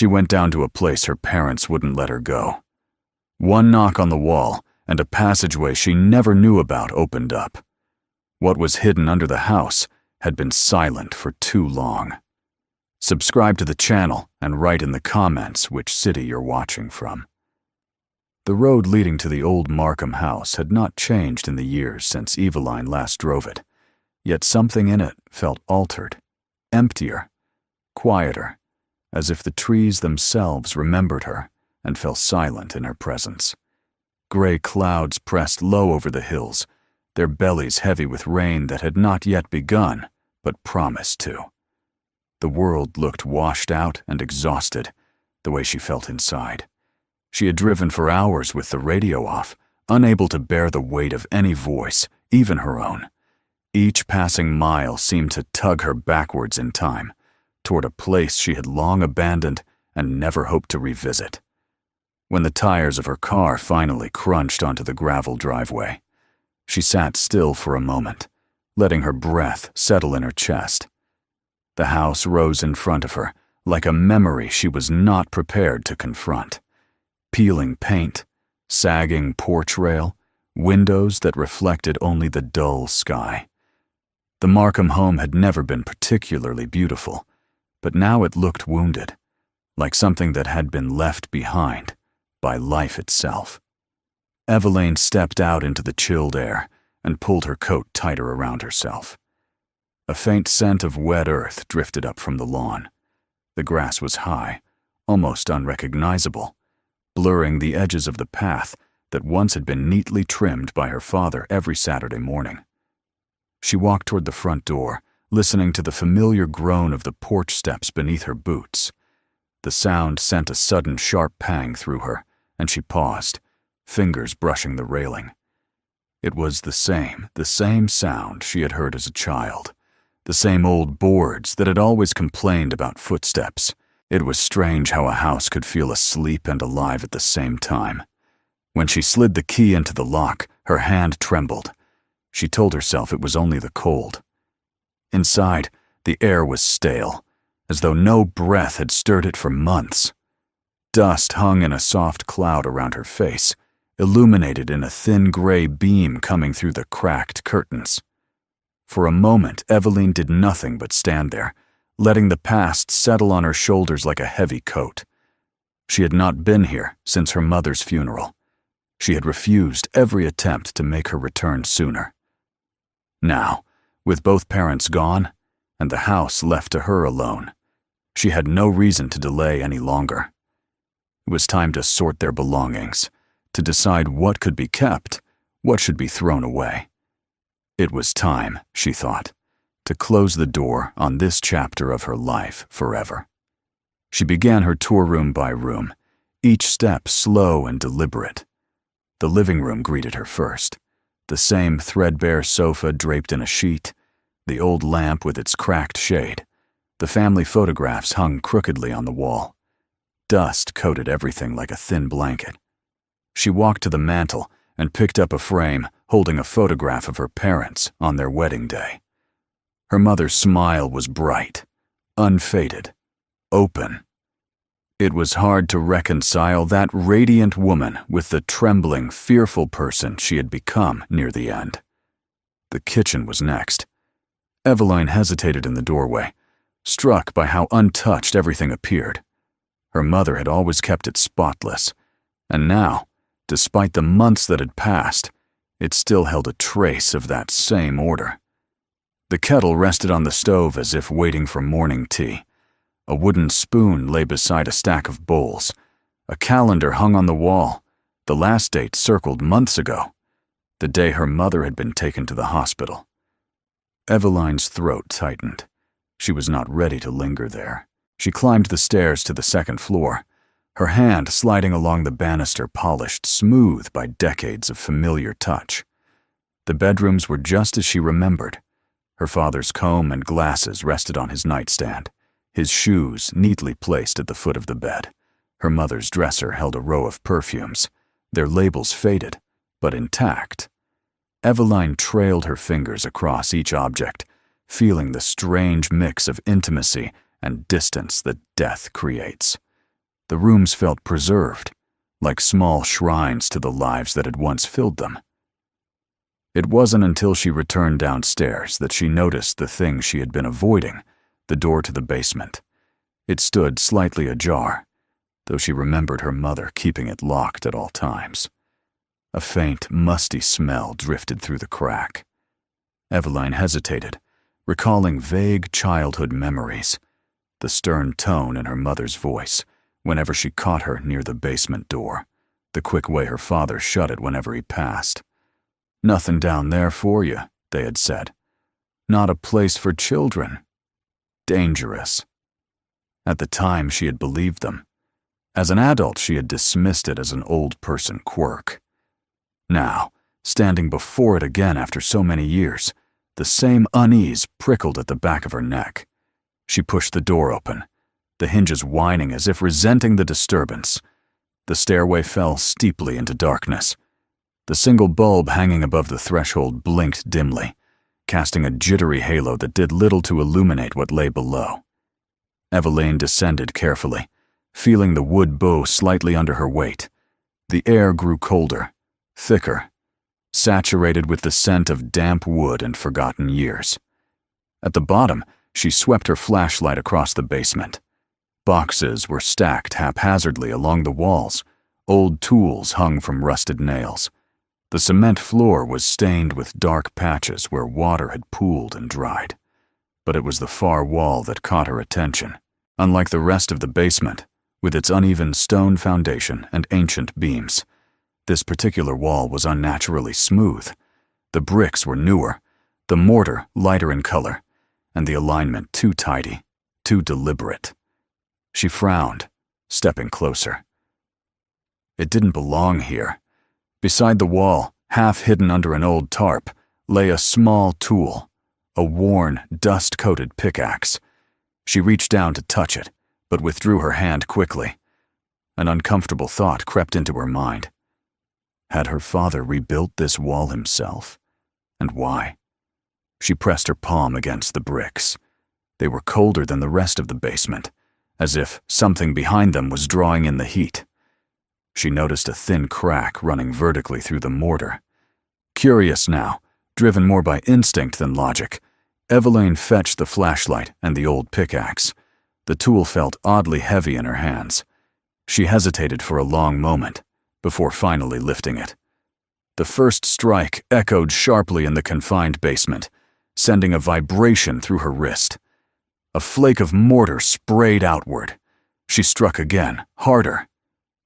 She went down to a place her parents wouldn't let her go. One knock on the wall, and a passageway she never knew about opened up. What was hidden under the house had been silent for too long. Subscribe to the channel and write in the comments which city you're watching from. The road leading to the old Markham house had not changed in the years since Eveline last drove it, yet something in it felt altered, emptier, quieter, as if the trees themselves remembered her and fell silent in her presence. Gray clouds pressed low over the hills, their bellies heavy with rain that had not yet begun, but promised to. The world looked washed out and exhausted, the way she felt inside. She had driven for hours with the radio off, unable to bear the weight of any voice, even her own. Each passing mile seemed to tug her backwards in time, toward a place she had long abandoned and never hoped to revisit. When the tires of her car finally crunched onto the gravel driveway, she sat still for a moment, letting her breath settle in her chest. The house rose in front of her, like a memory she was not prepared to confront. Peeling paint, sagging porch rail, windows that reflected only the dull sky. The Markham home had never been particularly beautiful, but now it looked wounded, like something that had been left behind by life itself. Eveline stepped out into the chilled air and pulled her coat tighter around herself. A faint scent of wet earth drifted up from the lawn. The grass was high, almost unrecognizable, blurring the edges of the path that once had been neatly trimmed by her father every Saturday morning. She walked toward the front door, listening to the familiar groan of the porch steps beneath her boots. The sound sent a sudden sharp pang through her, and she paused, fingers brushing the railing. It was the same sound she had heard as a child, the same old boards that had always complained about footsteps. It was strange how a house could feel asleep and alive at the same time. When she slid the key into the lock, her hand trembled. She told herself it was only the cold. Inside, the air was stale, as though no breath had stirred it for months. Dust hung in a soft cloud around her face, illuminated in a thin gray beam coming through the cracked curtains. For a moment, Eveline did nothing but stand there, letting the past settle on her shoulders like a heavy coat. She had not been here since her mother's funeral. She had refused every attempt to make her return sooner. Now, with both parents gone, and the house left to her alone, she had no reason to delay any longer. It was time to sort their belongings, to decide what could be kept, what should be thrown away. It was time, she thought, to close the door on this chapter of her life forever. She began her tour room by room, each step slow and deliberate. The living room greeted her first, the same threadbare sofa draped in a sheet, the old lamp with its cracked shade, the family photographs hung crookedly on the wall. Dust coated everything like a thin blanket. She walked to the mantel and picked up a frame holding a photograph of her parents on their wedding day. Her mother's smile was bright, unfaded, open. It was hard to reconcile that radiant woman with the trembling, fearful person she had become near the end. The kitchen was next. Eveline hesitated in the doorway, struck by how untouched everything appeared. Her mother had always kept it spotless, and now, despite the months that had passed, it still held a trace of that same order. The kettle rested on the stove as if waiting for morning tea. A wooden spoon lay beside a stack of bowls. A calendar hung on the wall, the last date circled months ago, the day her mother had been taken to the hospital. Eveline's throat tightened. She was not ready to linger there. She climbed the stairs to the second floor, her hand sliding along the banister polished smooth by decades of familiar touch. The bedrooms were just as she remembered. Her father's comb and glasses rested on his nightstand, his shoes neatly placed at the foot of the bed. Her mother's dresser held a row of perfumes, their labels faded, but intact. Eveline trailed her fingers across each object, feeling the strange mix of intimacy and distance that death creates. The rooms felt preserved, like small shrines to the lives that had once filled them. It wasn't until she returned downstairs that she noticed the thing she had been avoiding, the door to the basement. It stood slightly ajar, though she remembered her mother keeping it locked at all times. A faint, musty smell drifted through the crack. Eveline hesitated, recalling vague childhood memories, the stern tone in her mother's voice whenever she caught her near the basement door, the quick way her father shut it whenever he passed. "Nothing down there for you," they had said. "Not a place for children. Dangerous." At the time, she had believed them. As an adult, she had dismissed it as an old person quirk. Now, standing before it again after so many years, the same unease prickled at the back of her neck. She pushed the door open, the hinges whining as if resenting the disturbance. The stairway fell steeply into darkness. The single bulb hanging above the threshold blinked dimly, casting a jittery halo that did little to illuminate what lay below. Eveline descended carefully, feeling the wood bow slightly under her weight. The air grew colder, thicker, saturated with the scent of damp wood and forgotten years. At the bottom, she swept her flashlight across the basement. Boxes were stacked haphazardly along the walls, old tools hung from rusted nails. The cement floor was stained with dark patches where water had pooled and dried. But it was the far wall that caught her attention. Unlike the rest of the basement, with its uneven stone foundation and ancient beams, this particular wall was unnaturally smooth. The bricks were newer, the mortar lighter in color, and the alignment too tidy, too deliberate. She frowned, stepping closer. It didn't belong here. Beside the wall, half hidden under an old tarp, lay a small tool, a worn, dust-coated pickaxe. She reached down to touch it, but withdrew her hand quickly. An uncomfortable thought crept into her mind. Had her father rebuilt this wall himself? And why? She pressed her palm against the bricks. They were colder than the rest of the basement, as if something behind them was drawing in the heat. She noticed a thin crack running vertically through the mortar. Curious now, driven more by instinct than logic, Eveline fetched the flashlight and the old pickaxe. The tool felt oddly heavy in her hands. She hesitated for a long moment, before finally lifting it. The first strike echoed sharply in the confined basement, sending a vibration through her wrist. A flake of mortar sprayed outward. She struck again, harder.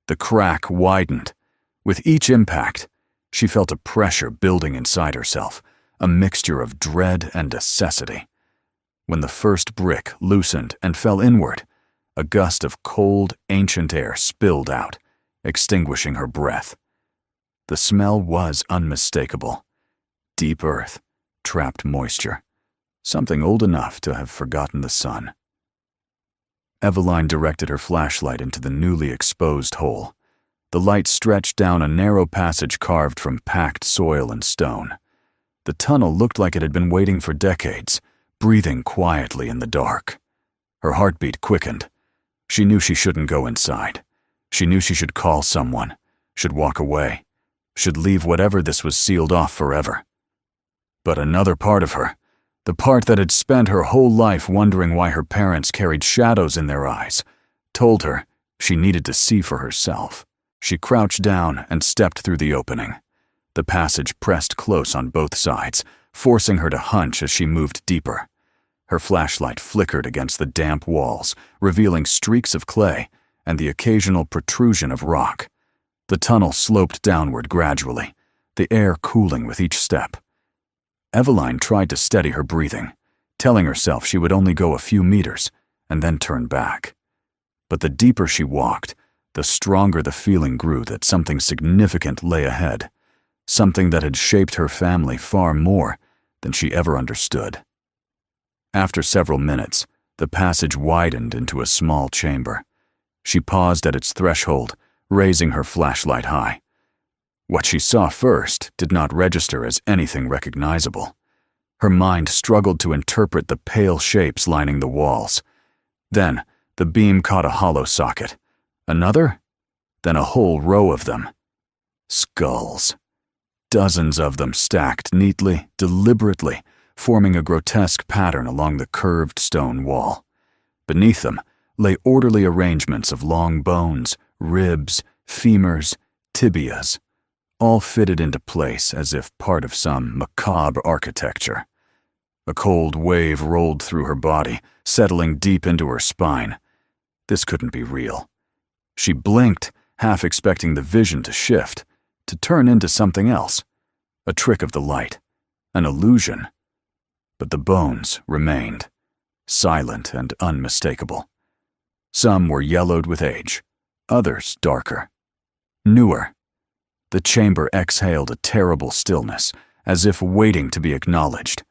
The crack widened. With each impact, she felt a pressure building inside herself, a mixture of dread and necessity. When the first brick loosened and fell inward, a gust of cold, ancient air spilled out, extinguishing her breath. The smell was unmistakable. Deep earth, trapped moisture, something old enough to have forgotten the sun. Eveline directed her flashlight into the newly exposed hole. The light stretched down a narrow passage carved from packed soil and stone. The tunnel looked like it had been waiting for decades, breathing quietly in the dark. Her heartbeat quickened. She knew she shouldn't go inside. She knew she should call someone, should walk away, should leave whatever this was sealed off forever. But another part of her, the part that had spent her whole life wondering why her parents carried shadows in their eyes, told her she needed to see for herself. She crouched down and stepped through the opening. The passage pressed close on both sides, forcing her to hunch as she moved deeper. Her flashlight flickered against the damp walls, revealing streaks of clay and the occasional protrusion of rock. The tunnel sloped downward gradually, the air cooling with each step. Eveline tried to steady her breathing, telling herself she would only go a few meters and then turn back. But the deeper she walked, the stronger the feeling grew that something significant lay ahead, something that had shaped her family far more than she ever understood. After several minutes, the passage widened into a small chamber. She paused at its threshold, raising her flashlight high. What she saw first did not register as anything recognizable. Her mind struggled to interpret the pale shapes lining the walls. Then, the beam caught a hollow socket, Another? Then a whole row of them. Skulls. Dozens of them stacked neatly, deliberately, forming a grotesque pattern along the curved stone wall. Beneath them lay orderly arrangements of long bones, ribs, femurs, tibias, all fitted into place as if part of some macabre architecture. A cold wave rolled through her body, settling deep into her spine. This couldn't be real. She blinked, half expecting the vision to shift, to turn into something else, a trick of the light, an illusion. But the bones remained, silent and unmistakable. Some were yellowed with age, others darker, newer. The chamber exhaled a terrible stillness, as if waiting to be acknowledged.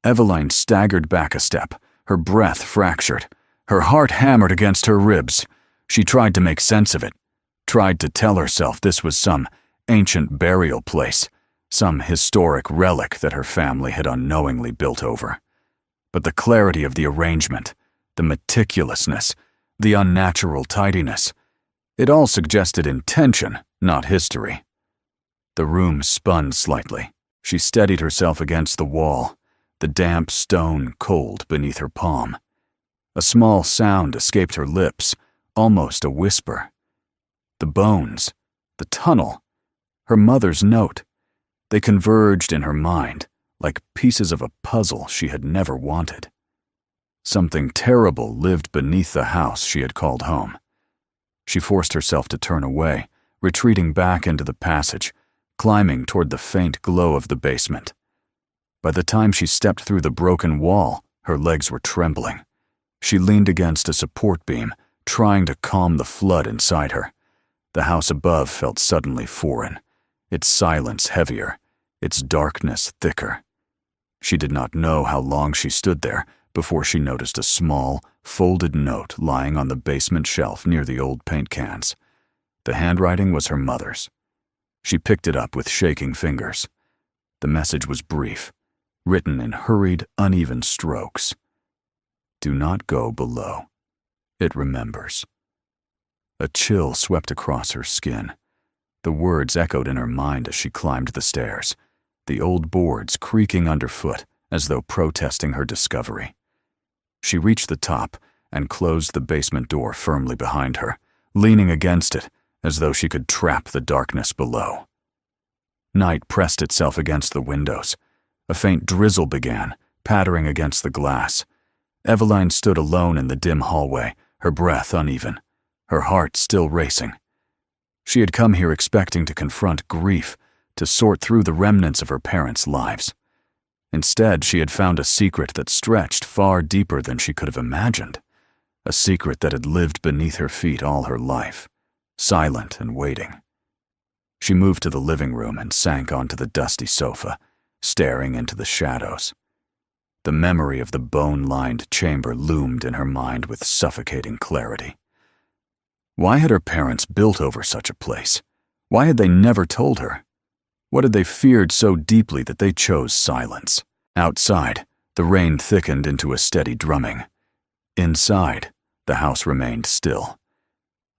Eveline staggered back a step, her breath fractured, her heart hammered against her ribs. She tried to make sense of it, tried to tell herself this was some ancient burial place, some historic relic that her family had unknowingly built over. But the clarity of the arrangement, the meticulousness, the unnatural tidiness, it all suggested intention, not history. The room spun slightly. She steadied herself against the wall, the damp stone cold beneath her palm. A small sound escaped her lips, almost a whisper. The bones, the tunnel, her mother's note, they converged in her mind like pieces of a puzzle she had never wanted. Something terrible lived beneath the house she had called home. She forced herself to turn away, retreating back into the passage, climbing toward the faint glow of the basement. By the time she stepped through the broken wall, her legs were trembling. She leaned against a support beam, trying to calm the flood inside her. The house above felt suddenly foreign, its silence heavier, its darkness thicker. She did not know how long she stood there before she noticed a small, folded note lying on the basement shelf near the old paint cans. The handwriting was her mother's. She picked it up with shaking fingers. The message was brief, written in hurried, uneven strokes. Do not go below. It remembers. A chill swept across her skin. The words echoed in her mind as she climbed the stairs, the old boards creaking underfoot as though protesting her discovery. She reached the top and closed the basement door firmly behind her, leaning against it as though she could trap the darkness below. Night pressed itself against the windows. A faint drizzle began, pattering against the glass. Eveline stood alone in the dim hallway, her breath uneven, her heart still racing. She had come here expecting to confront grief, to sort through the remnants of her parents' lives. Instead, she had found a secret that stretched far deeper than she could have imagined, a secret that had lived beneath her feet all her life, silent and waiting. She moved to the living room and sank onto the dusty sofa, staring into the shadows. The memory of the bone-lined chamber loomed in her mind with suffocating clarity. Why had her parents built over such a place? Why had they never told her? What had they feared so deeply that they chose silence? Outside, the rain thickened into a steady drumming. Inside, the house remained still.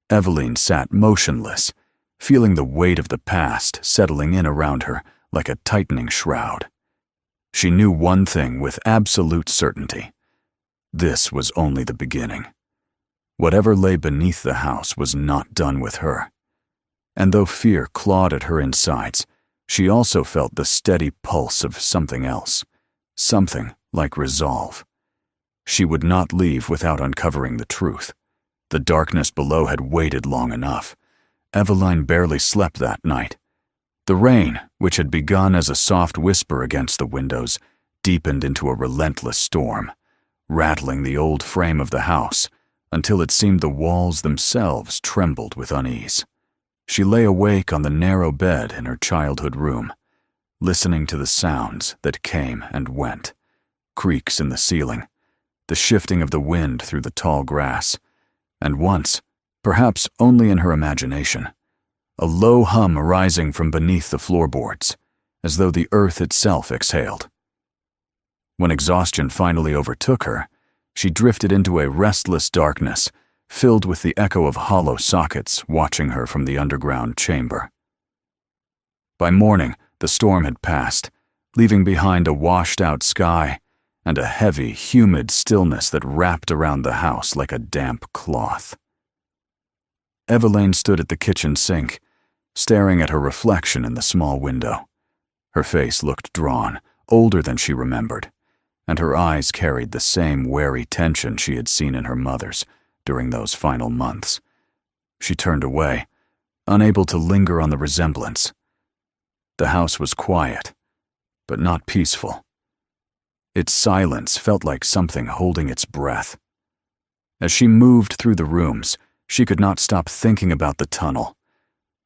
Eveline sat motionless, feeling the weight of the past settling in around her like a tightening shroud. She knew one thing with absolute certainty. This was only the beginning. Whatever lay beneath the house was not done with her. And though fear clawed at her insides, she also felt the steady pulse of something else, something like resolve. She would not leave without uncovering the truth. The darkness below had waited long enough. Eveline barely slept that night. The rain, which had begun as a soft whisper against the windows, deepened into a relentless storm, rattling the old frame of the house until it seemed the walls themselves trembled with unease. She lay awake on the narrow bed in her childhood room, listening to the sounds that came and went, creaks in the ceiling, the shifting of the wind through the tall grass, and once, perhaps only in her imagination, a low hum arising from beneath the floorboards, as though the earth itself exhaled. When exhaustion finally overtook her, she drifted into a restless darkness, filled with the echo of hollow sockets watching her from the underground chamber. By morning, the storm had passed, leaving behind a washed-out sky and a heavy, humid stillness that wrapped around the house like a damp cloth. Eveline stood at the kitchen sink, staring at her reflection in the small window. Her face looked drawn, older than she remembered, and her eyes carried the same wary tension she had seen in her mother's during those final months. She turned away, unable to linger on the resemblance. The house was quiet, but not peaceful. Its silence felt like something holding its breath. As she moved through the rooms, she could not stop thinking about the tunnel.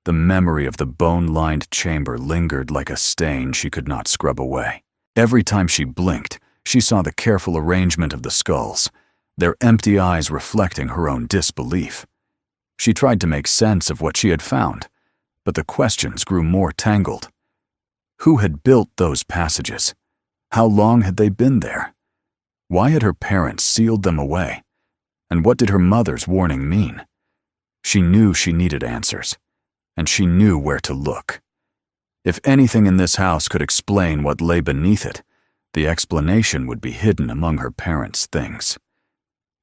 The memory of the bone-lined chamber lingered like a stain she could not scrub away. Every time she blinked, she saw the careful arrangement of the skulls, their empty eyes reflecting her own disbelief. She tried to make sense of what she had found, but the questions grew more tangled. Who had built those passages? How long had they been there? Why had her parents sealed them away? And what did her mother's warning mean? She knew she needed answers, and she knew where to look. If anything in this house could explain what lay beneath it, the explanation would be hidden among her parents' things.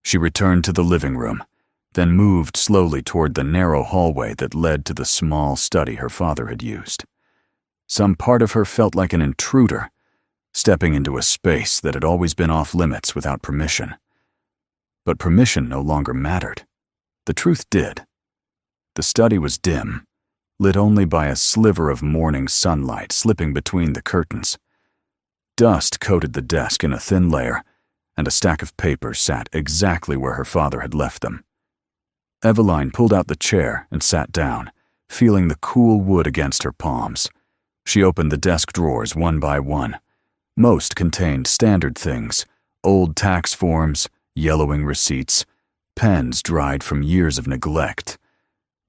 She returned to the living room, then moved slowly toward the narrow hallway that led to the small study her father had used. Some part of her felt like an intruder, stepping into a space that had always been off-limits without permission. But permission no longer mattered. The truth did. The study was dim, lit only by a sliver of morning sunlight slipping between the curtains. Dust coated the desk in a thin layer, and a stack of papers sat exactly where her father had left them. Eveline pulled out the chair and sat down, feeling the cool wood against her palms. She opened the desk drawers one by one. Most contained standard things: old tax forms, yellowing receipts, pens dried from years of neglect.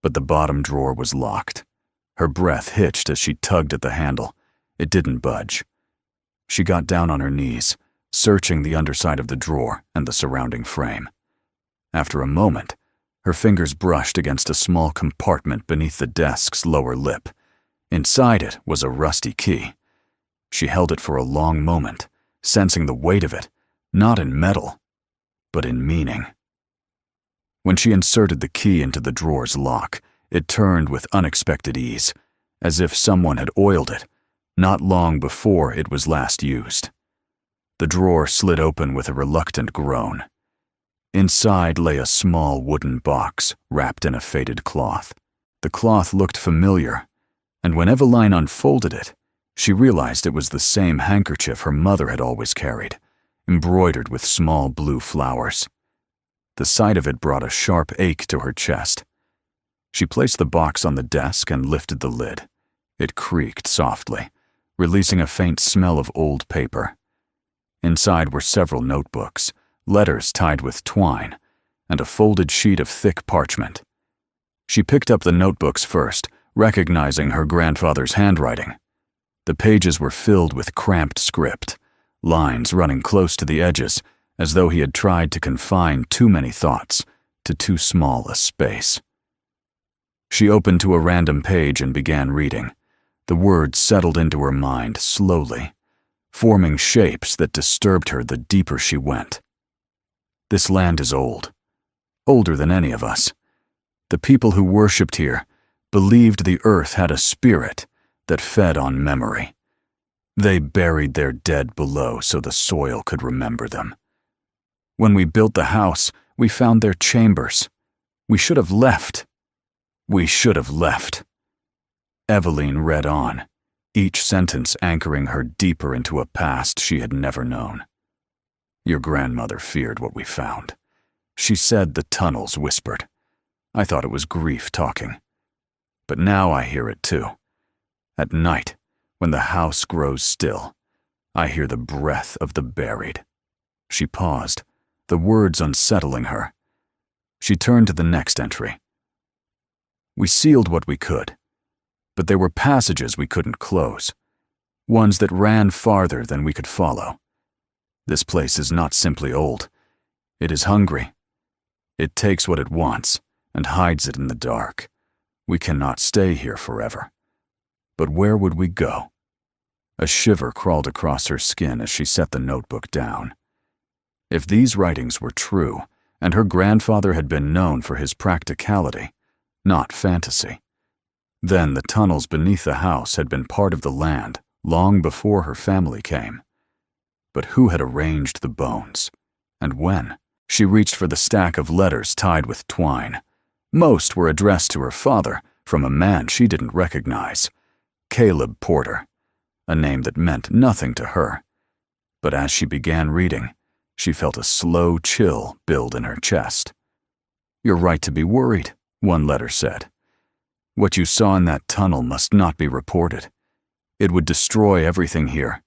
But the bottom drawer was locked. Her breath hitched as she tugged at the handle. It didn't budge. She got down on her knees, searching the underside of the drawer and the surrounding frame. After a moment, her fingers brushed against a small compartment beneath the desk's lower lip. Inside it was a rusty key. She held it for a long moment, sensing the weight of it, not in metal, but in meaning. When she inserted the key into the drawer's lock, it turned with unexpected ease, as if someone had oiled it, not long before it was last used. The drawer slid open with a reluctant groan. Inside lay a small wooden box wrapped in a faded cloth. The cloth looked familiar, and when Eveline unfolded it, she realized it was the same handkerchief her mother had always carried, embroidered with small blue flowers. The sight of it brought a sharp ache to her chest. She placed the box on the desk and lifted the lid. It creaked softly, releasing a faint smell of old paper. Inside were several notebooks, letters tied with twine, and a folded sheet of thick parchment. She picked up the notebooks first, recognizing her grandfather's handwriting. The pages were filled with cramped script, lines running close to the edges, as though he had tried to confine too many thoughts to too small a space. She opened to a random page and began reading. The words settled into her mind slowly, forming shapes that disturbed her the deeper she went. This land is old, older than any of us. The people who worshipped here believed the earth had a spirit that fed on memory. They buried their dead below so the soil could remember them. When we built the house, we found their chambers. We should have left. We should have left. Eveline read on, each sentence anchoring her deeper into a past she had never known. Your grandmother feared what we found. She said the tunnels whispered. I thought it was grief talking. But now I hear it too. At night, when the house grows still, I hear the breath of the buried. She paused, the words unsettling her. She turned to the next entry. We sealed what we could, but there were passages we couldn't close, ones that ran farther than we could follow. This place is not simply old. It is hungry. It takes what it wants and hides it in the dark. We cannot stay here forever. But where would we go? A shiver crawled across her skin as she set the notebook down. If these writings were true, and her grandfather had been known for his practicality, not fantasy, then the tunnels beneath the house had been part of the land long before her family came. But who had arranged the bones? And when? She reached for the stack of letters tied with twine. Most were addressed to her father from a man she didn't recognize, Caleb Porter, a name that meant nothing to her. But as she began reading, she felt a slow chill build in her chest. "You're right to be worried," one letter said. "What you saw in that tunnel must not be reported. It would destroy everything here,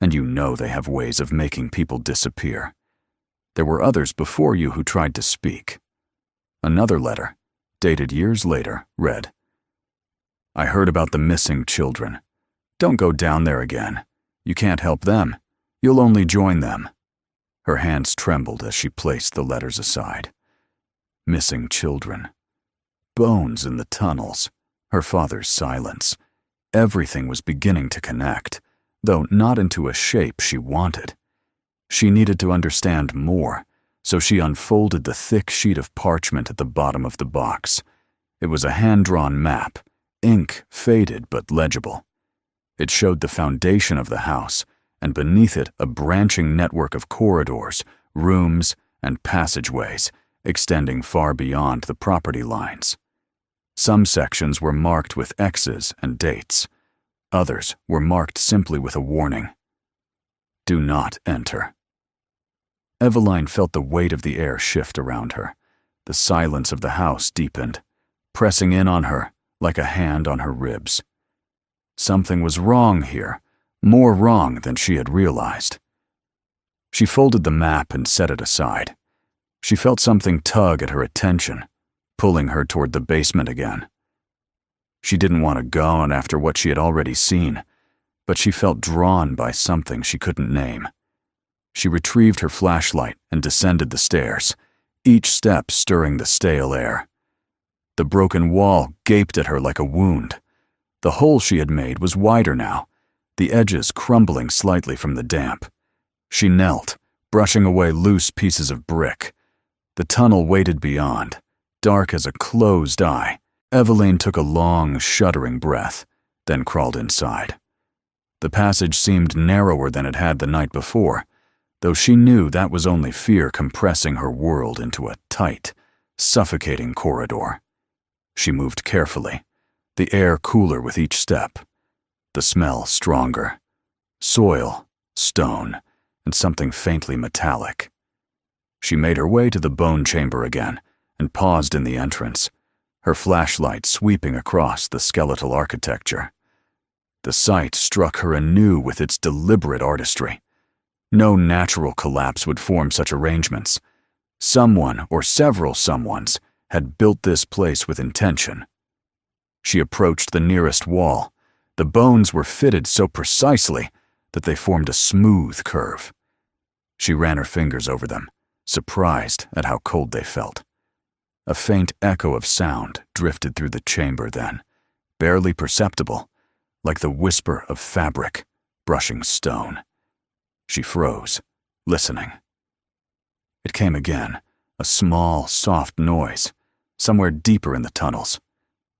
and you know they have ways of making people disappear. There were others before you who tried to speak." Another letter, dated years later, read, "I heard about the missing children. Don't go down there again. You can't help them. You'll only join them." Her hands trembled as she placed the letters aside. Missing children. Bones in the tunnels. Her father's silence. Everything was beginning to connect, though not into a shape she wanted. She needed to understand more, so she unfolded the thick sheet of parchment at the bottom of the box. It was a hand-drawn map, ink faded but legible. It showed the foundation of the house, and beneath it a branching network of corridors, rooms, and passageways extending far beyond the property lines. Some sections were marked with X's and dates. Others were marked simply with a warning. "Do not enter." Eveline felt the weight of the air shift around her. The silence of the house deepened, pressing in on her like a hand on her ribs. Something was wrong here, more wrong than she had realized. She folded the map and set it aside. She felt something tug at her attention, pulling her toward the basement again. She didn't want to go on after what she had already seen, but she felt drawn by something she couldn't name. She retrieved her flashlight and descended the stairs, each step stirring the stale air. The broken wall gaped at her like a wound. The hole she had made was wider now, the edges crumbling slightly from the damp. She knelt, brushing away loose pieces of brick. The tunnel waited beyond, dark as a closed eye. Eveline took a long, shuddering breath, then crawled inside. The passage seemed narrower than it had the night before, though she knew that was only fear compressing her world into a tight, suffocating corridor. She moved carefully, the air cooler with each step, the smell stronger. Soil, stone, and something faintly metallic. She made her way to the bone chamber again and paused in the entrance, her flashlight sweeping across the skeletal architecture. The sight struck her anew with its deliberate artistry. No natural collapse would form such arrangements. Someone or several someones had built this place with intention. She approached the nearest wall. The bones were fitted so precisely that they formed a smooth curve. She ran her fingers over them, surprised at how cold they felt. A faint echo of sound drifted through the chamber then, barely perceptible, like the whisper of fabric brushing stone. She froze, listening. It came again, a small, soft noise, somewhere deeper in the tunnels.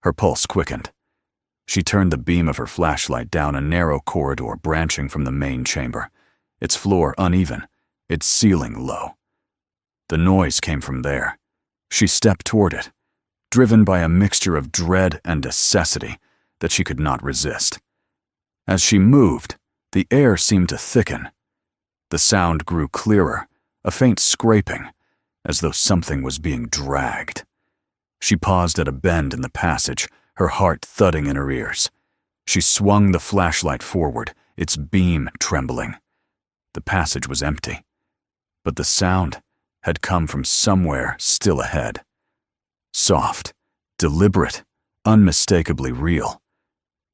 Her pulse quickened. She turned the beam of her flashlight down a narrow corridor branching from the main chamber, its floor uneven, its ceiling low. The noise came from there. She stepped toward it, driven by a mixture of dread and necessity that she could not resist. As she moved, the air seemed to thicken. The sound grew clearer, a faint scraping, as though something was being dragged. She paused at a bend in the passage, her heart thudding in her ears. She swung the flashlight forward, its beam trembling. The passage was empty, but the sound had come from somewhere still ahead. Soft, deliberate, unmistakably real.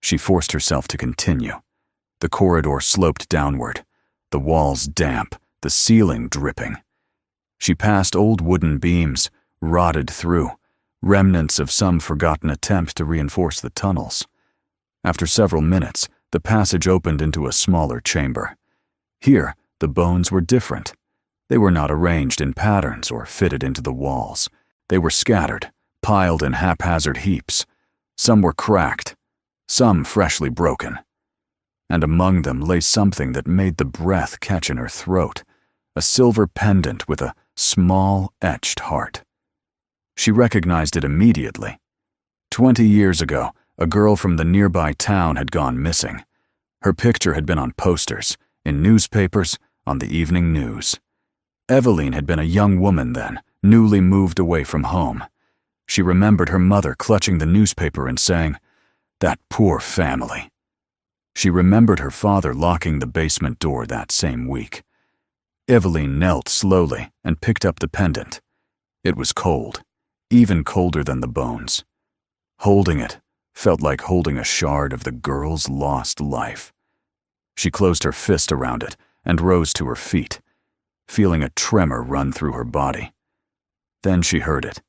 She forced herself to continue. The corridor sloped downward, the walls damp, the ceiling dripping. She passed old wooden beams, rotted through, remnants of some forgotten attempt to reinforce the tunnels. After several minutes, the passage opened into a smaller chamber. Here, the bones were different. They were not arranged in patterns or fitted into the walls. They were scattered, piled in haphazard heaps. Some were cracked, some freshly broken. And among them lay something that made the breath catch in her throat, a silver pendant with a small, etched heart. She recognized it immediately. 20 years ago, a girl from the nearby town had gone missing. Her picture had been on posters, in newspapers, on the evening news. Eveline had been a young woman then, newly moved away from home. She remembered her mother clutching the newspaper and saying, "That poor family." She remembered her father locking the basement door that same week. Eveline knelt slowly and picked up the pendant. It was cold, even colder than the bones. Holding it felt like holding a shard of the girl's lost life. She closed her fist around it and rose to her feet, feeling a tremor run through her body. Then she heard it.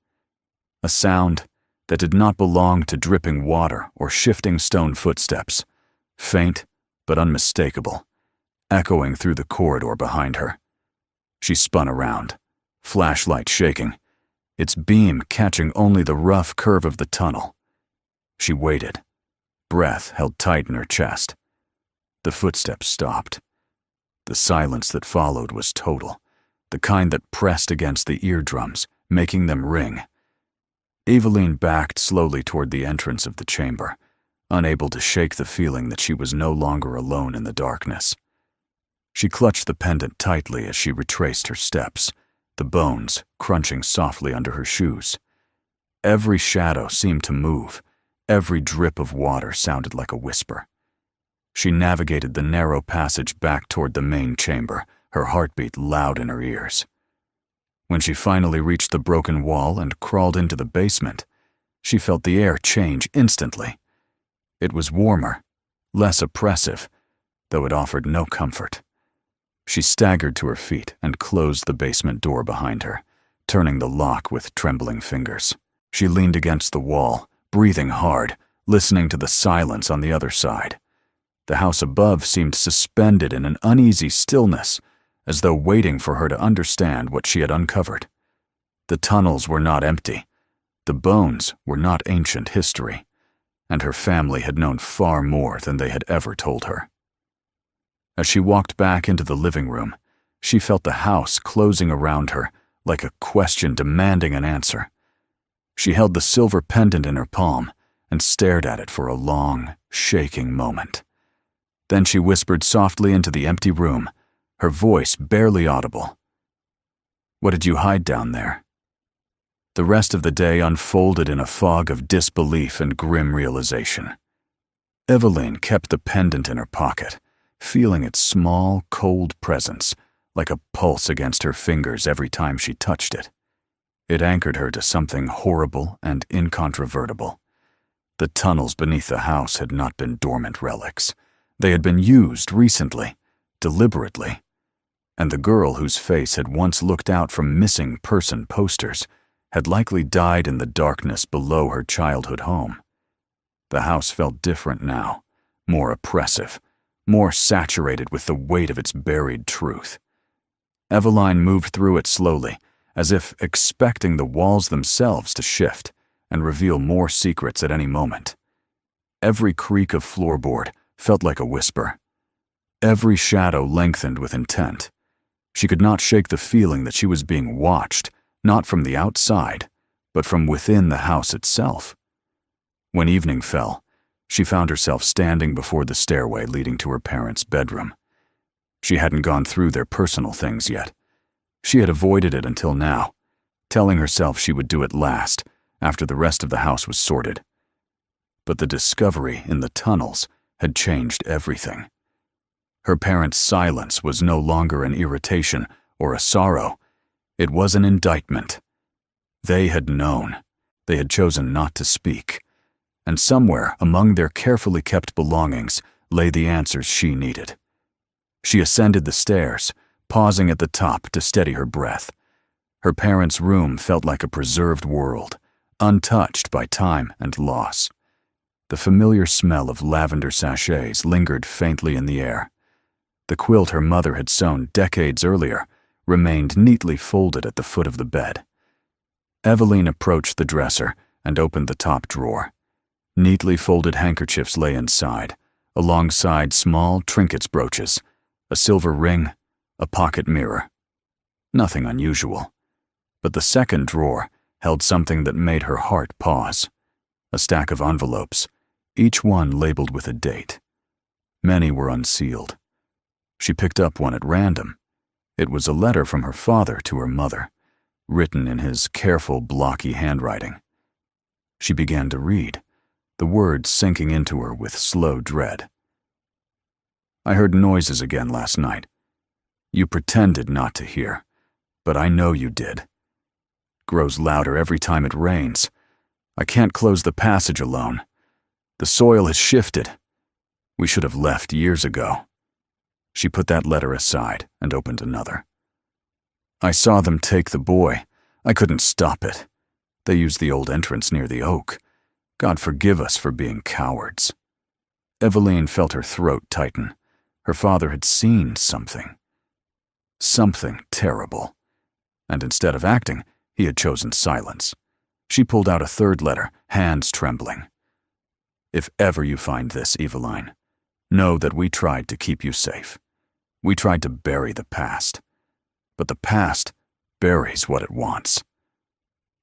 A sound that did not belong to dripping water or shifting stone footsteps, faint but unmistakable, echoing through the corridor behind her. She spun around, flashlight shaking, its beam catching only the rough curve of the tunnel. She waited, breath held tight in her chest. The footsteps stopped. The silence that followed was total, the kind that pressed against the eardrums, making them ring. Eveline backed slowly toward the entrance of the chamber, unable to shake the feeling that she was no longer alone in the darkness. She clutched the pendant tightly as she retraced her steps, the bones crunching softly under her shoes. Every shadow seemed to move. Every drip of water sounded like a whisper. She navigated the narrow passage back toward the main chamber, her heartbeat loud in her ears. When she finally reached the broken wall and crawled into the basement, she felt the air change instantly. It was warmer, less oppressive, though it offered no comfort. She staggered to her feet and closed the basement door behind her, turning the lock with trembling fingers. She leaned against the wall, breathing hard, listening to the silence on the other side. The house above seemed suspended in an uneasy stillness, as though waiting for her to understand what she had uncovered. The tunnels were not empty. The bones were not ancient history, and her family had known far more than they had ever told her. As she walked back into the living room, she felt the house closing around her like a question demanding an answer. She held the silver pendant in her palm and stared at it for a long, shaking moment. Then she whispered softly into the empty room, her voice barely audible. "What did you hide down there?" The rest of the day unfolded in a fog of disbelief and grim realization. Eveline kept the pendant in her pocket, feeling its small, cold presence, like a pulse against her fingers every time she touched it. It anchored her to something horrible and incontrovertible. The tunnels beneath the house had not been dormant relics. They had been used recently, deliberately. And the girl whose face had once looked out from missing person posters had likely died in the darkness below her childhood home. The house felt different now, more oppressive, more saturated with the weight of its buried truth. Eveline moved through it slowly, as if expecting the walls themselves to shift and reveal more secrets at any moment. Every creak of floorboard felt like a whisper. Every shadow lengthened with intent. She could not shake the feeling that she was being watched, not from the outside, but from within the house itself. When evening fell, she found herself standing before the stairway leading to her parents' bedroom. She hadn't gone through their personal things yet. She had avoided it until now, telling herself she would do it last, after the rest of the house was sorted. But the discovery in the tunnels had changed everything. Her parents' silence was no longer an irritation or a sorrow. It was an indictment. They had known. They had chosen not to speak. And somewhere among their carefully kept belongings lay the answers she needed. She ascended the stairs, pausing at the top to steady her breath. Her parents' room felt like a preserved world, untouched by time and loss. The familiar smell of lavender sachets lingered faintly in the air. The quilt her mother had sewn decades earlier remained neatly folded at the foot of the bed. Eveline approached the dresser and opened the top drawer. Neatly folded handkerchiefs lay inside, alongside small trinkets brooches, a silver ring, a pocket mirror. Nothing unusual. But the second drawer held something that made her heart pause. A stack of envelopes, each one labeled with a date. Many were unsealed. She picked up one at random. It was a letter from her father to her mother, written in his careful, blocky handwriting. She began to read, the words sinking into her with slow dread. I heard noises again last night. You pretended not to hear, but I know you did. Grows louder every time it rains. I can't close the passage alone. The soil has shifted. We should have left years ago. She put that letter aside and opened another. I saw them take the boy. I couldn't stop it. They used the old entrance near the oak. God forgive us for being cowards. Eveline felt her throat tighten. Her father had seen something. Something terrible. And instead of acting, he had chosen silence. She pulled out a third letter, hands trembling. If ever you find this, Eveline, know that we tried to keep you safe. We tried to bury the past. But the past buries what it wants.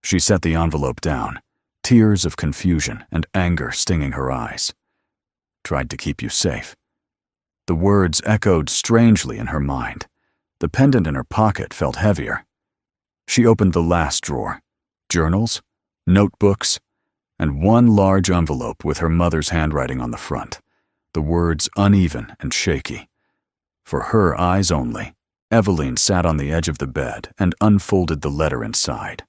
She set the envelope down, tears of confusion and anger stinging her eyes. Tried to keep you safe. The words echoed strangely in her mind. The pendant in her pocket felt heavier. She opened the last drawer, journals, notebooks, and one large envelope with her mother's handwriting on the front, the words uneven and shaky. For her eyes only, Eveline sat on the edge of the bed and unfolded the letter inside.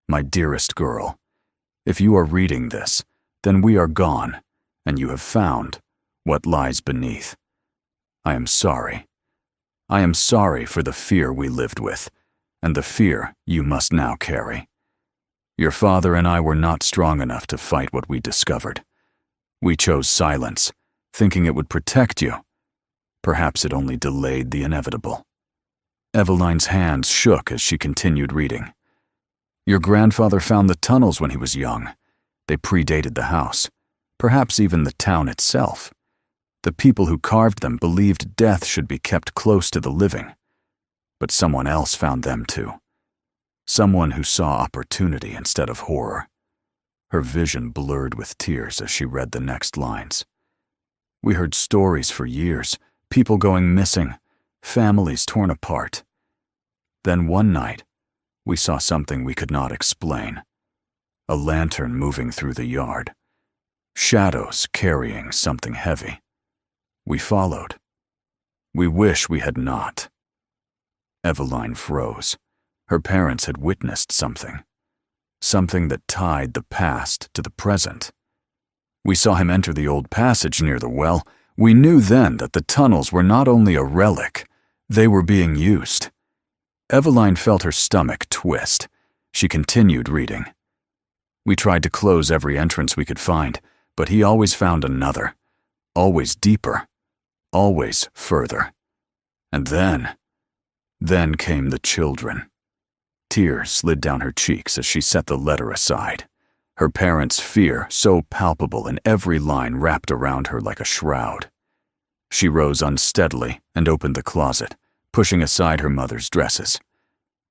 My dearest girl, if you are reading this, then we are gone, and you have found what lies beneath. I am sorry. I am sorry for the fear we lived with, and the fear you must now carry. Your father and I were not strong enough to fight what we discovered. We chose silence, thinking it would protect you. Perhaps it only delayed the inevitable. Eveline's hands shook as she continued reading. Your grandfather found the tunnels when he was young. They predated the house, perhaps even the town itself. The people who carved them believed death should be kept close to the living. But someone else found them too. Someone who saw opportunity instead of horror. Her vision blurred with tears as she read the next lines. We heard stories for years, people going missing, families torn apart. Then one night, we saw something we could not explain. A lantern moving through the yard. Shadows carrying something heavy. We followed. We wish we had not. Eveline froze. Her parents had witnessed something. Something that tied the past to the present. We saw him enter the old passage near the well. We knew then that the tunnels were not only a relic, they were being used. Eveline felt her stomach twist. She continued reading. We tried to close every entrance we could find, but he always found another. Always deeper. Always further. And then came the children. Tears slid down her cheeks as she set the letter aside. Her parents' fear so palpable in every line wrapped around her like a shroud. She rose unsteadily and opened the closet, pushing aside her mother's dresses.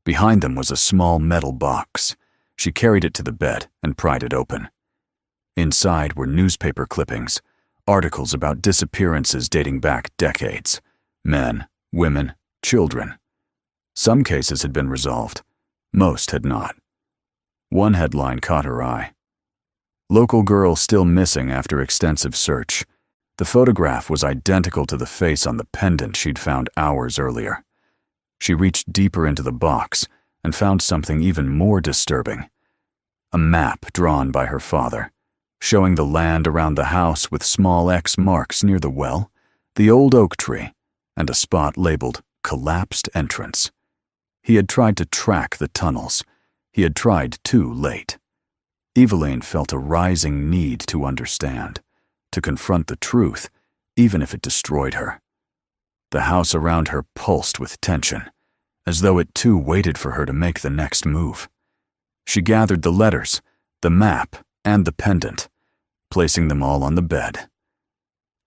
Behind them was a small metal box. She carried it to the bed and pried it open. Inside were newspaper clippings, articles about disappearances dating back decades. Men, women, children. Some cases had been resolved. Most had not. One headline caught her eye. Local girl still missing after extensive search. The photograph was identical to the face on the pendant she'd found hours earlier. She reached deeper into the box and found something even more disturbing. A map drawn by her father, showing the land around the house with small X marks near the well, the old oak tree, and a spot labeled Collapsed Entrance. He had tried to track the tunnels. He had tried too late. Eveline felt a rising need to understand, to confront the truth, even if it destroyed her. The house around her pulsed with tension, as though it too waited for her to make the next move. She gathered the letters, the map, and the pendant, placing them all on the bed.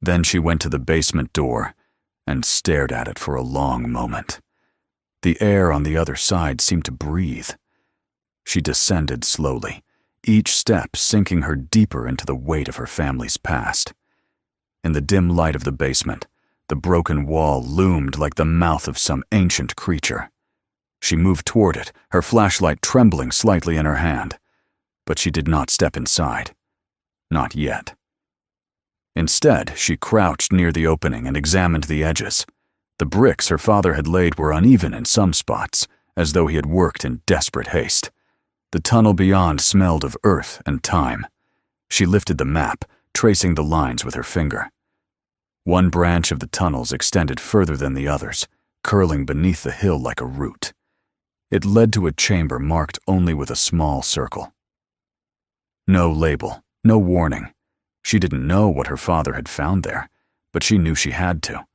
Then she went to the basement door and stared at it for a long moment. The air on the other side seemed to breathe. She descended slowly, each step sinking her deeper into the weight of her family's past. In the dim light of the basement, the broken wall loomed like the mouth of some ancient creature. She moved toward it, her flashlight trembling slightly in her hand. But she did not step inside. Not yet. Instead, she crouched near the opening and examined the edges. The bricks her father had laid were uneven in some spots, as though he had worked in desperate haste. The tunnel beyond smelled of earth and time. She lifted the map, tracing the lines with her finger. One branch of the tunnels extended further than the others, curling beneath the hill like a root. It led to a chamber marked only with a small circle. No label, no warning. She didn't know what her father had found there, but she knew she had to.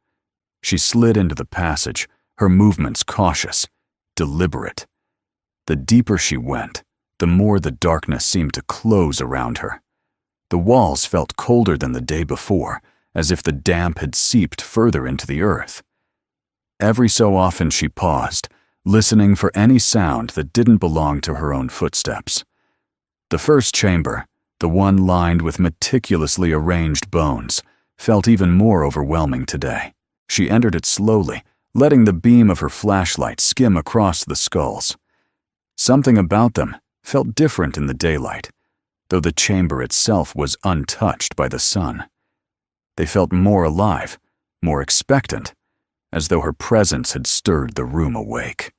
She slid into the passage, her movements cautious, deliberate. The deeper she went, the more the darkness seemed to close around her. The walls felt colder than the day before, as if the damp had seeped further into the earth. Every so often she paused, listening for any sound that didn't belong to her own footsteps. The first chamber, the one lined with meticulously arranged bones, felt even more overwhelming today. She entered it slowly, letting the beam of her flashlight skim across the skulls. Something about them felt different in the daylight, though the chamber itself was untouched by the sun. They felt more alive, more expectant, as though her presence had stirred the room awake.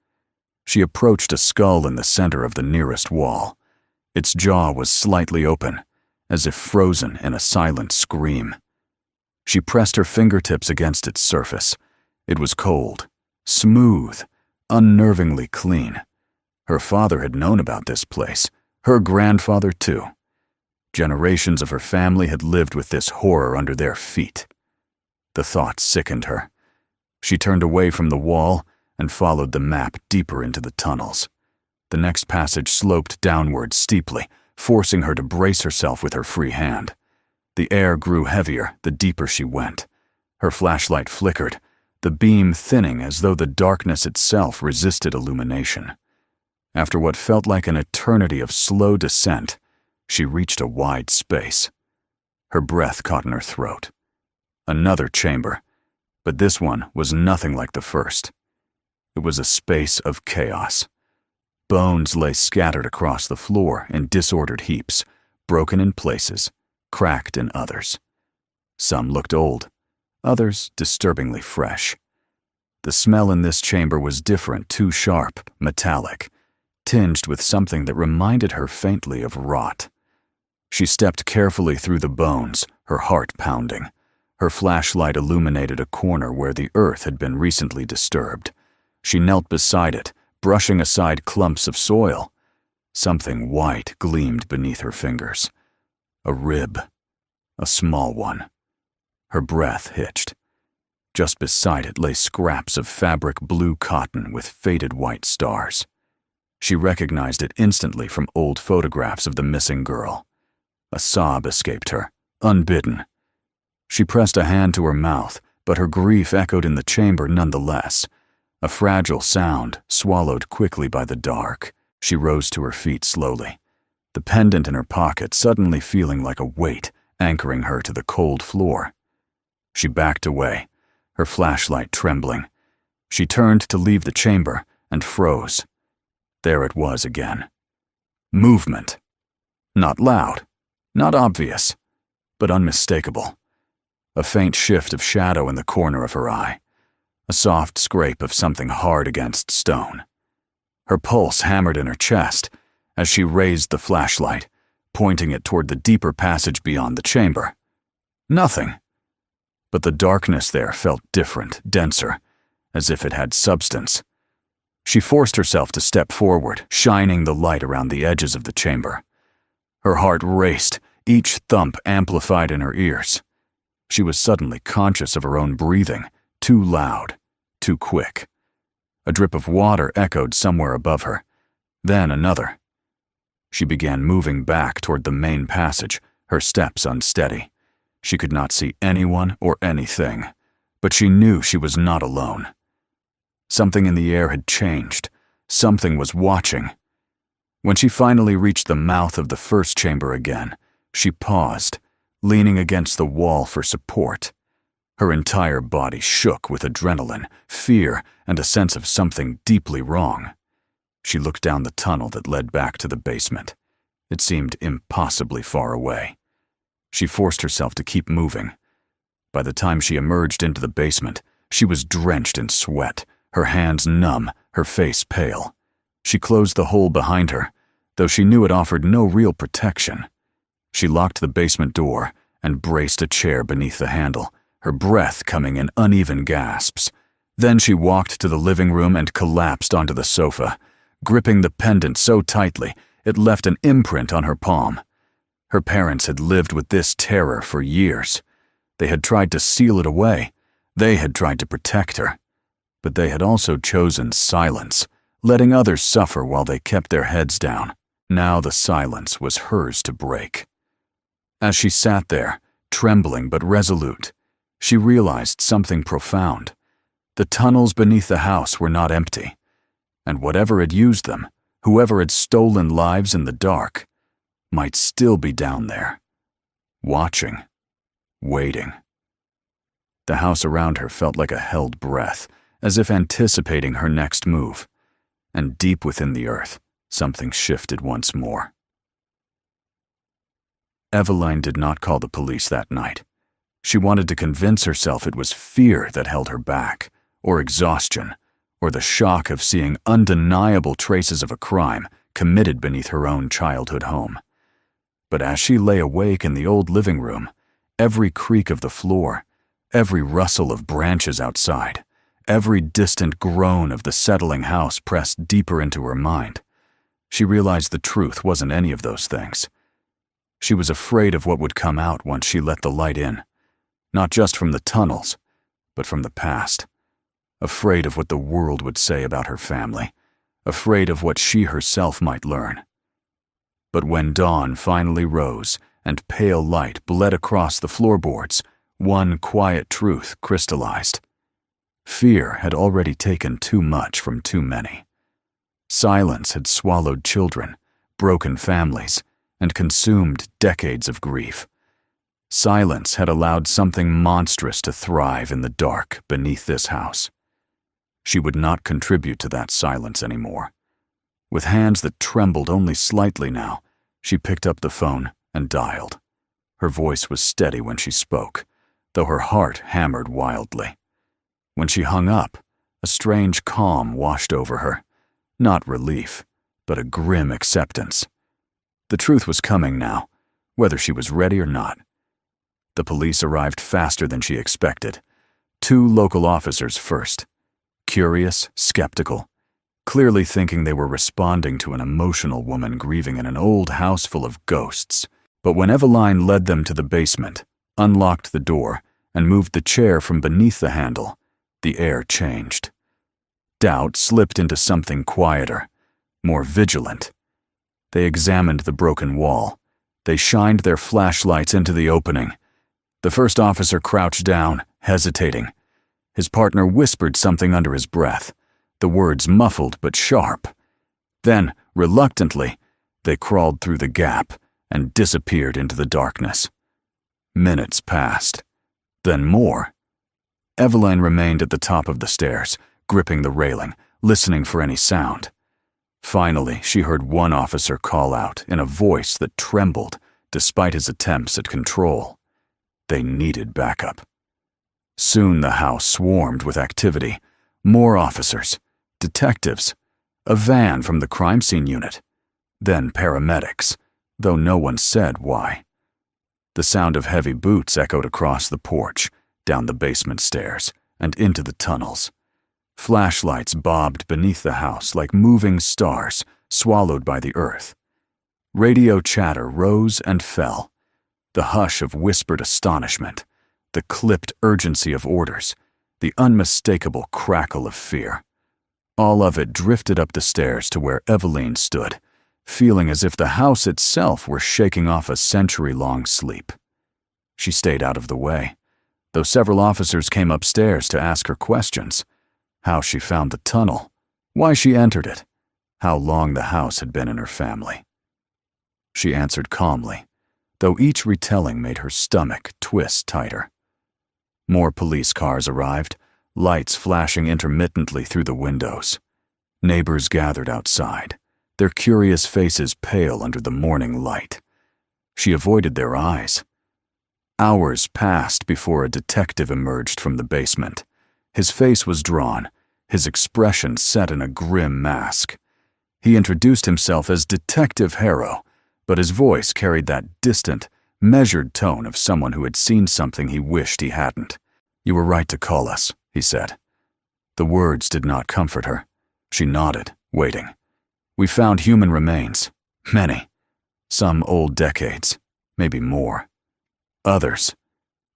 She approached a skull in the center of the nearest wall. Its jaw was slightly open, as if frozen in a silent scream. She pressed her fingertips against its surface. It was cold, smooth, unnervingly clean. Her father had known about this place, her grandfather too. Generations of her family had lived with this horror under their feet. The thought sickened her. She turned away from the wall and followed the map deeper into the tunnels. The next passage sloped downward steeply, forcing her to brace herself with her free hand. The air grew heavier the deeper she went. Her flashlight flickered, the beam thinning as though the darkness itself resisted illumination. After what felt like an eternity of slow descent, she reached a wide space. Her breath caught in her throat. Another chamber, but this one was nothing like the first. It was a space of chaos. Bones lay scattered across the floor in disordered heaps, broken in places, cracked in others. Some looked old, others disturbingly fresh. The smell in this chamber was different, too sharp, metallic, tinged with something that reminded her faintly of rot. She stepped carefully through the bones, her heart pounding. Her flashlight illuminated a corner where the earth had been recently disturbed. She knelt beside it, brushing aside clumps of soil. Something white gleamed beneath her fingers. A rib. A small one. Her breath hitched. Just beside it lay scraps of fabric blue cotton with faded white stars. She recognized it instantly from old photographs of the missing girl. A sob escaped her, unbidden. She pressed a hand to her mouth, but her grief echoed in the chamber nonetheless. A fragile sound, swallowed quickly by the dark. She rose to her feet slowly, the pendant in her pocket suddenly feeling like a weight anchoring her to the cold floor. She backed away, her flashlight trembling. She turned to leave the chamber and froze. There it was again. Movement. Not loud, not obvious, but unmistakable. A faint shift of shadow in the corner of her eye. A soft scrape of something hard against stone. Her pulse hammered in her chest as she raised the flashlight, pointing it toward the deeper passage beyond the chamber. Nothing. But the darkness there felt different, denser, as if it had substance. She forced herself to step forward, shining the light around the edges of the chamber. Her heart raced, each thump amplified in her ears. She was suddenly conscious of her own breathing, too loud, too quick. A drip of water echoed somewhere above her, then another. She began moving back toward the main passage, her steps unsteady. She could not see anyone or anything, but she knew she was not alone. Something in the air had changed. Something was watching. When she finally reached the mouth of the first chamber again, she paused, leaning against the wall for support. Her entire body shook with adrenaline, fear, and a sense of something deeply wrong. She looked down the tunnel that led back to the basement. It seemed impossibly far away. She forced herself to keep moving. By the time she emerged into the basement, she was drenched in sweat, her hands numb, her face pale. She closed the hole behind her, though she knew it offered no real protection. She locked the basement door and braced a chair beneath the handle, her breath coming in uneven gasps. Then she walked to the living room and collapsed onto the sofa, gripping the pendant so tightly it left an imprint on her palm. Her parents had lived with this terror for years. They had tried to seal it away. They had tried to protect her. But they had also chosen silence, letting others suffer while they kept their heads down. Now the silence was hers to break. As she sat there, trembling but resolute, she realized something profound. The tunnels beneath the house were not empty, and whatever had used them, whoever had stolen lives in the dark, might still be down there, watching, waiting. The house around her felt like a held breath, as if anticipating her next move, and deep within the earth, something shifted once more. Eveline did not call the police that night. She wanted to convince herself it was fear that held her back, or exhaustion, or the shock of seeing undeniable traces of a crime committed beneath her own childhood home. But as she lay awake in the old living room, every creak of the floor, every rustle of branches outside, every distant groan of the settling house pressed deeper into her mind. She realized the truth wasn't any of those things. She was afraid of what would come out once she let the light in, not just from the tunnels, but from the past. Afraid of what the world would say about her family, afraid of what she herself might learn. But when dawn finally rose and pale light bled across the floorboards, one quiet truth crystallized. Fear had already taken too much from too many. Silence had swallowed children, broken families, and consumed decades of grief. Silence had allowed something monstrous to thrive in the dark beneath this house. She would not contribute to that silence anymore. With hands that trembled only slightly now, she picked up the phone and dialed. Her voice was steady when she spoke, though her heart hammered wildly. When she hung up, a strange calm washed over her. Not relief, but a grim acceptance. The truth was coming now, whether she was ready or not. The police arrived faster than she expected. 2 local officers first. Curious, skeptical, clearly thinking they were responding to an emotional woman grieving in an old house full of ghosts. But when Eveline led them to the basement, unlocked the door, and moved the chair from beneath the handle, the air changed. Doubt slipped into something quieter, more vigilant. They examined the broken wall. They shined their flashlights into the opening. The first officer crouched down, hesitating. His partner whispered something under his breath, the words muffled but sharp. Then, reluctantly, they crawled through the gap and disappeared into the darkness. Minutes passed, then more. Eveline remained at the top of the stairs, gripping the railing, listening for any sound. Finally, she heard one officer call out in a voice that trembled despite his attempts at control. They needed backup. Soon the house swarmed with activity. More officers, detectives, a van from the crime scene unit, then paramedics, though no one said why. The sound of heavy boots echoed across the porch, down the basement stairs, and into the tunnels. Flashlights bobbed beneath the house like moving stars swallowed by the earth. Radio chatter rose and fell. The hush of whispered astonishment, the clipped urgency of orders, the unmistakable crackle of fear. All of it drifted up the stairs to where Eveline stood, feeling as if the house itself were shaking off a century-long sleep. She stayed out of the way, though several officers came upstairs to ask her questions. How she found the tunnel, why she entered it, how long the house had been in her family. She answered calmly, though each retelling made her stomach twist tighter. More police cars arrived, lights flashing intermittently through the windows. Neighbors gathered outside, their curious faces pale under the morning light. She avoided their eyes. Hours passed before a detective emerged from the basement. His face was drawn, his expression set in a grim mask. He introduced himself as Detective Harrow, but his voice carried that distant, measured tone of someone who had seen something he wished he hadn't. "You were right to call us," he said. The words did not comfort her. She nodded, waiting. "We found human remains. Many. Some old decades, maybe more. Others."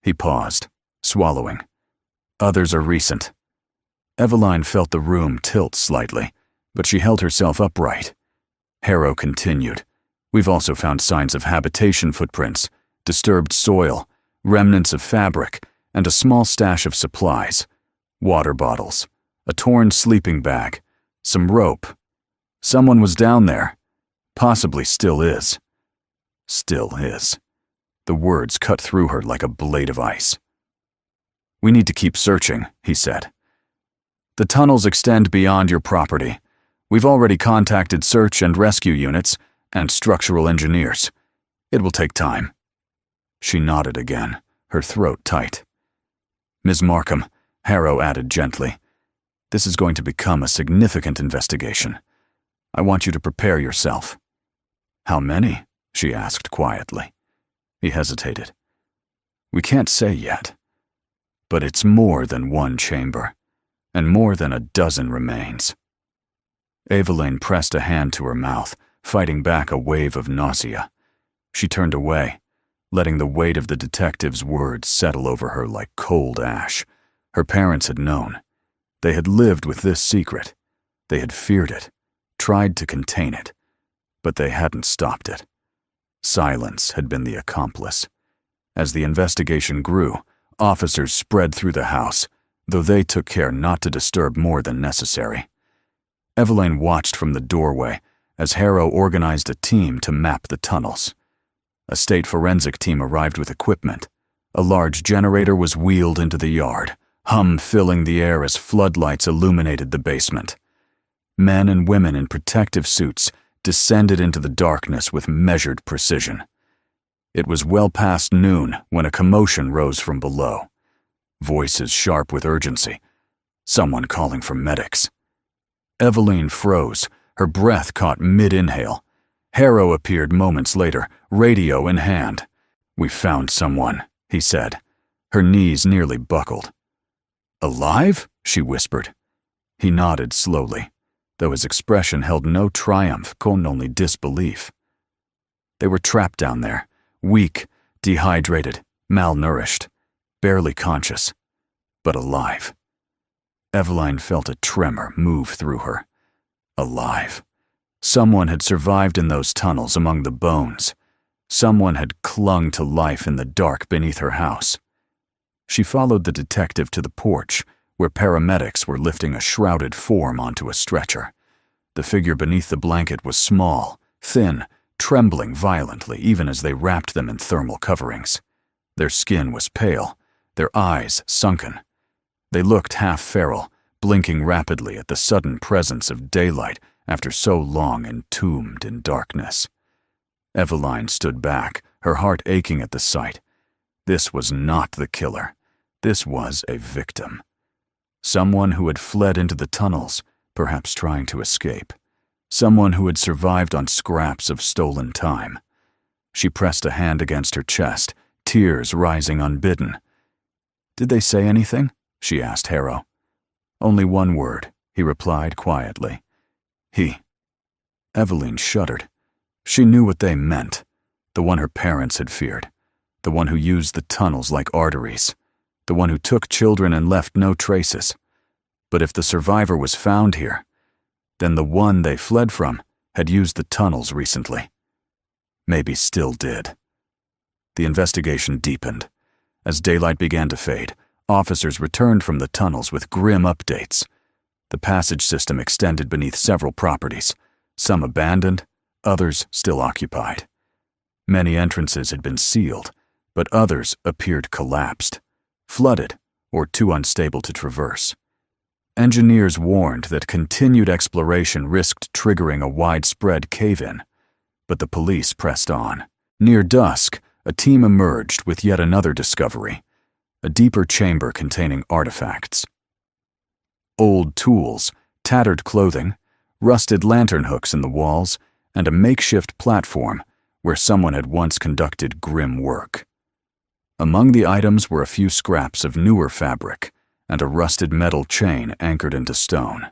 He paused, swallowing. "Others are recent." Eveline felt the room tilt slightly, but she held herself upright. Harrow continued. "We've also found signs of habitation footprints, disturbed soil, remnants of fabric, and a small stash of supplies. Water bottles, a torn sleeping bag, some rope. Someone was down there. Possibly still is." Still is. The words cut through her like a blade of ice. "We need to keep searching," he said. "The tunnels extend beyond your property. We've already contacted search and rescue units and structural engineers. It will take time." She nodded again, her throat tight. "Ms. Markham," Harrow added gently, "this is going to become a significant investigation. I want you to prepare yourself." "How many?" she asked quietly. He hesitated. "We can't say yet. But it's more than one chamber, and more than a dozen remains." Eveline pressed a hand to her mouth, fighting back a wave of nausea. She turned away, letting the weight of the detective's words settle over her like cold ash. Her parents had known. They had lived with this secret. They had feared it, tried to contain it, but they hadn't stopped it. Silence had been the accomplice. As the investigation grew, officers spread through the house, though they took care not to disturb more than necessary. Eveline watched from the doorway as Harrow organized a team to map the tunnels. A state forensic team arrived with equipment. A large generator was wheeled into the yard, hum filling the air as floodlights illuminated the basement. Men and women in protective suits descended into the darkness with measured precision. It was well past noon when a commotion rose from below. Voices sharp with urgency. Someone calling for medics. Eveline froze, her breath caught mid-inhale. Harrow appeared moments later, radio in hand. "We found someone," he said. Her knees nearly buckled. "Alive?" she whispered. He nodded slowly, though his expression held no triumph, only disbelief. They were trapped down there, weak, dehydrated, malnourished, barely conscious, but alive. Eveline felt a tremor move through her. Alive. Someone had survived in those tunnels among the bones. Someone had clung to life in the dark beneath her house. She followed the detective to the porch, where paramedics were lifting a shrouded form onto a stretcher. The figure beneath the blanket was small, thin, trembling violently even as they wrapped them in thermal coverings. Their skin was pale, their eyes sunken. They looked half feral, blinking rapidly at the sudden presence of daylight after so long entombed in darkness. Eveline stood back, her heart aching at the sight. This was not the killer. This was a victim. Someone who had fled into the tunnels, perhaps trying to escape. Someone who had survived on scraps of stolen time. She pressed a hand against her chest, tears rising unbidden. "Did they say anything?" she asked Harrow. Only one word, he replied quietly. He. Eveline shuddered. She knew what they meant. The one her parents had feared. The one who used the tunnels like arteries. The one who took children and left no traces. But if the survivor was found here, then the one they fled from had used the tunnels recently. Maybe still did. The investigation deepened. As daylight began to fade, officers returned from the tunnels with grim updates. The passage system extended beneath several properties, some abandoned, others still occupied. Many entrances had been sealed, but others appeared collapsed, flooded, or too unstable to traverse. Engineers warned that continued exploration risked triggering a widespread cave-in, but the police pressed on. Near dusk, a team emerged with yet another discovery, a deeper chamber containing artifacts. Old tools, tattered clothing, rusted lantern hooks in the walls, and a makeshift platform where someone had once conducted grim work. Among the items were a few scraps of newer fabric and a rusted metal chain anchored into stone.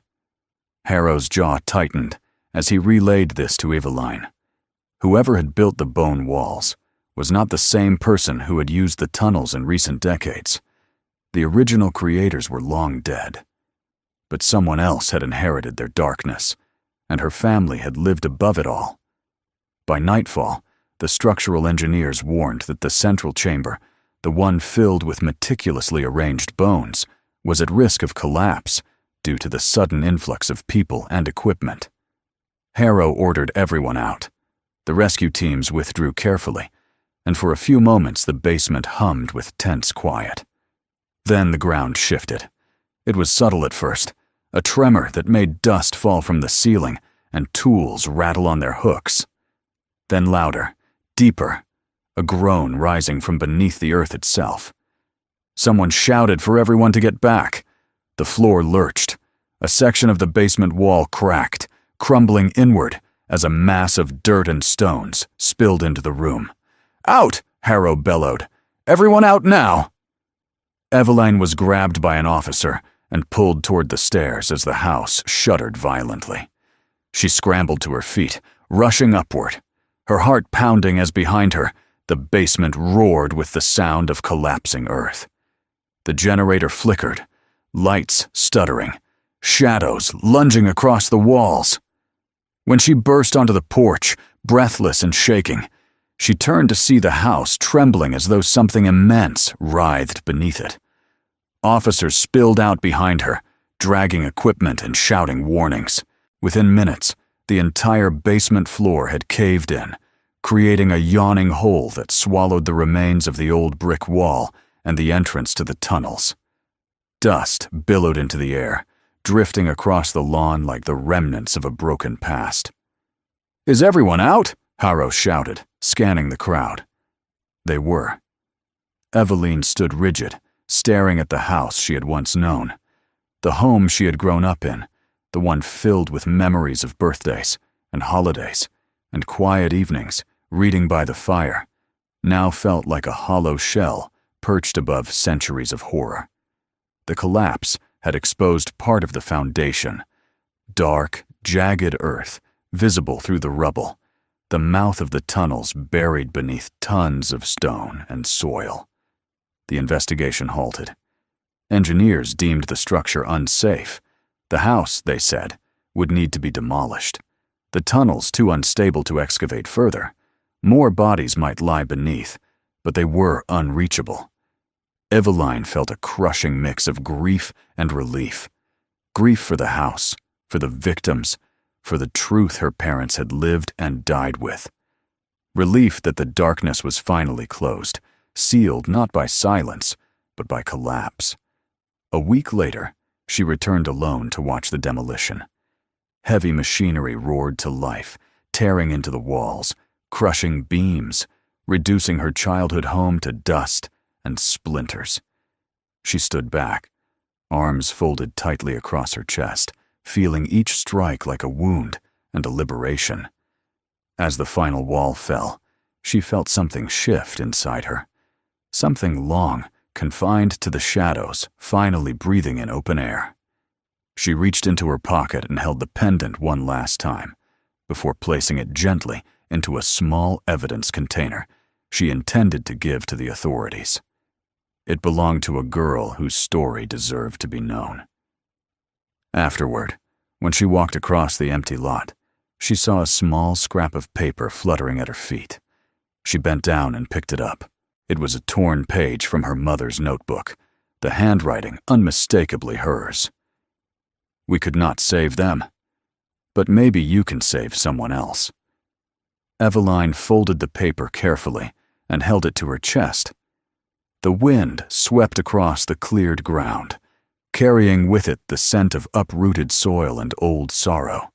Harrow's jaw tightened as he relayed this to Eveline. Whoever had built the bone walls was not the same person who had used the tunnels in recent decades. The original creators were long dead. But someone else had inherited their darkness, and her family had lived above it all. By nightfall, the structural engineers warned that the central chamber, the one filled with meticulously arranged bones, was at risk of collapse due to the sudden influx of people and equipment. Harrow ordered everyone out. The rescue teams withdrew carefully, and for a few moments the basement hummed with tense quiet. Then the ground shifted. It was subtle at first, a tremor that made dust fall from the ceiling and tools rattle on their hooks. Then louder, deeper, a groan rising from beneath the earth itself. Someone shouted for everyone to get back. The floor lurched. A section of the basement wall cracked, crumbling inward as a mass of dirt and stones spilled into the room. "Out!" Harrow bellowed. "Everyone out now!" Eveline was grabbed by an officer and pulled toward the stairs as the house shuddered violently. She scrambled to her feet, rushing upward, her heart pounding as behind her, the basement roared with the sound of collapsing earth. The generator flickered, lights stuttering, shadows lunging across the walls. When she burst onto the porch, breathless and shaking, she turned to see the house trembling as though something immense writhed beneath it. Officers spilled out behind her, dragging equipment and shouting warnings. Within minutes, the entire basement floor had caved in, creating a yawning hole that swallowed the remains of the old brick wall and the entrance to the tunnels. Dust billowed into the air, drifting across the lawn like the remnants of a broken past. "Is everyone out?" Harrow shouted, scanning the crowd. They were. Eveline stood rigid, staring at the house she had once known, the home she had grown up in, the one filled with memories of birthdays and holidays and quiet evenings, reading by the fire, now felt like a hollow shell perched above centuries of horror. The collapse had exposed part of the foundation, dark, jagged earth visible through the rubble, the mouth of the tunnels buried beneath tons of stone and soil. The investigation halted. Engineers deemed the structure unsafe. The house, they said, would need to be demolished. The tunnels too unstable to excavate further. More bodies might lie beneath, but they were unreachable. Eveline felt a crushing mix of grief and relief. Grief for the house, for the victims, for the truth her parents had lived and died with. Relief that the darkness was finally closed, sealed not by silence, but by collapse. A week later, she returned alone to watch the demolition. Heavy machinery roared to life, tearing into the walls, crushing beams, reducing her childhood home to dust and splinters. She stood back, arms folded tightly across her chest, feeling each strike like a wound and a liberation. As the final wall fell, she felt something shift inside her. Something long, confined to the shadows, finally breathing in open air. She reached into her pocket and held the pendant one last time, before placing it gently into a small evidence container she intended to give to the authorities. It belonged to a girl whose story deserved to be known. Afterward, when she walked across the empty lot, she saw a small scrap of paper fluttering at her feet. She bent down and picked it up. It was a torn page from her mother's notebook, the handwriting unmistakably hers. We could not save them, but maybe you can save someone else. Eveline folded the paper carefully and held it to her chest. The wind swept across the cleared ground, carrying with it the scent of uprooted soil and old sorrow,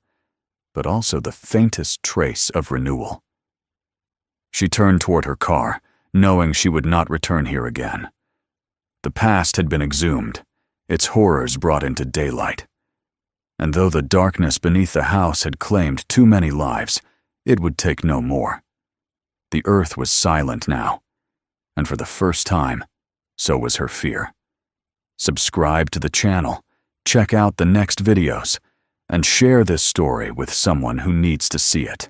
but also the faintest trace of renewal. She turned toward her car, knowing she would not return here again. The past had been exhumed, its horrors brought into daylight. And though the darkness beneath the house had claimed too many lives, it would take no more. The earth was silent now, and for the first time, so was her fear. Subscribe to the channel, check out the next videos, and share this story with someone who needs to see it.